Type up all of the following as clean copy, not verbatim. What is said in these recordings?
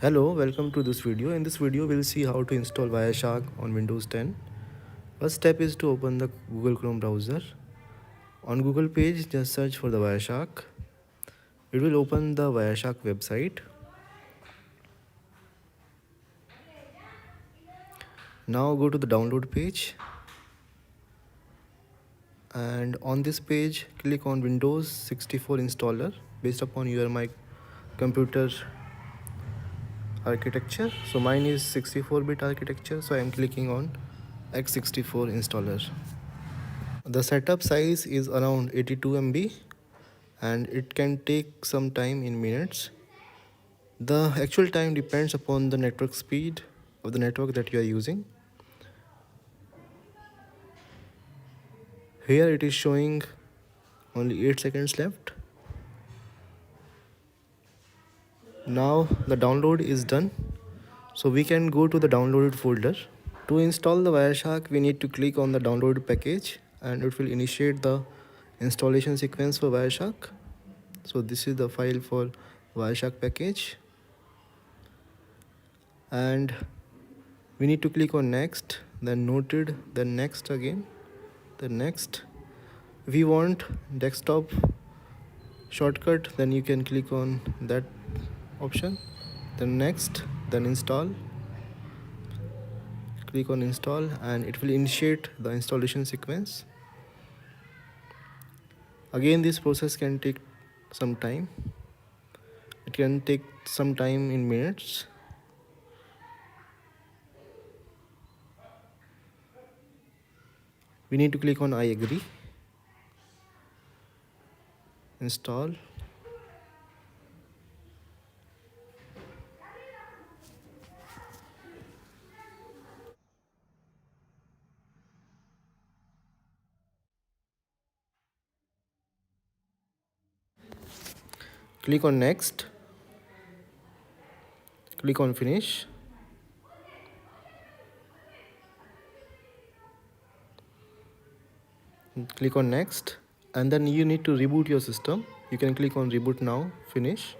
Hello, welcome to this video. In this video, we'll see how to install Wireshark on Windows 10. First step is to open the Google Chrome browser. On Google page, just search for the Wireshark. It will open the Wireshark website. Now go to the download page. And on this page, click on Windows 64 installer based upon your computer architecture. So mine is 64-bit architecture, so I am clicking on x64 installer. The setup size is around 82 MB and it can take some time in minutes. The actual time depends upon the network speed of the network that you are using. Here it is showing only 8 seconds left. Now the download is done, so we can go to the downloaded folder. To install the Wireshark, we need to click on the download package and it will initiate the installation sequence for Wireshark. So this is the file for Wireshark package. And we need to click on next, then noted, then next again, then next. If you want desktop shortcut, then you can click on that option, then next, then install. Click on install and it will initiate the installation sequence. Again, this process can take some time. It can take some time in minutes. We need to click on I agree. Install. Click on next. Click on finish. Click on next, and then you need to reboot your system. You can click on reboot now, finish.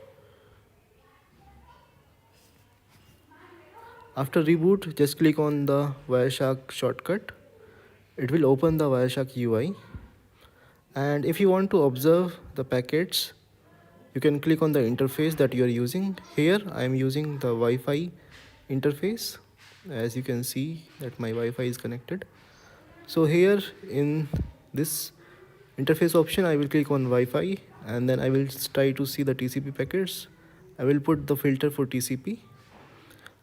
After reboot, just click on the Wireshark shortcut. It will open the Wireshark UI. And if you want to observe the packets, you can click on the interface that you are using. Here I am using the Wi-Fi interface. As you can see that my Wi-Fi is connected. So here in this interface option, I will click on Wi-Fi and then I will try to see the TCP packets. I will put the filter for TCP.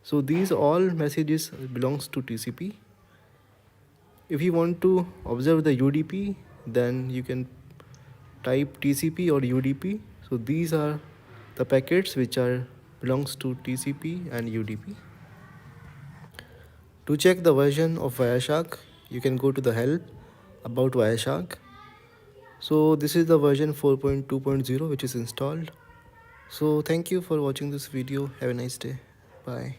So these all messages belongs to TCP. If you want to observe the UDP, then you can type TCP or UDP. So these are the packets which are belongs to TCP and UDP. To check the version of Wireshark, you can go to the help about Wireshark. So this is the version 4.2.0 which is installed. So thank you for watching this video. Have a nice day. Bye.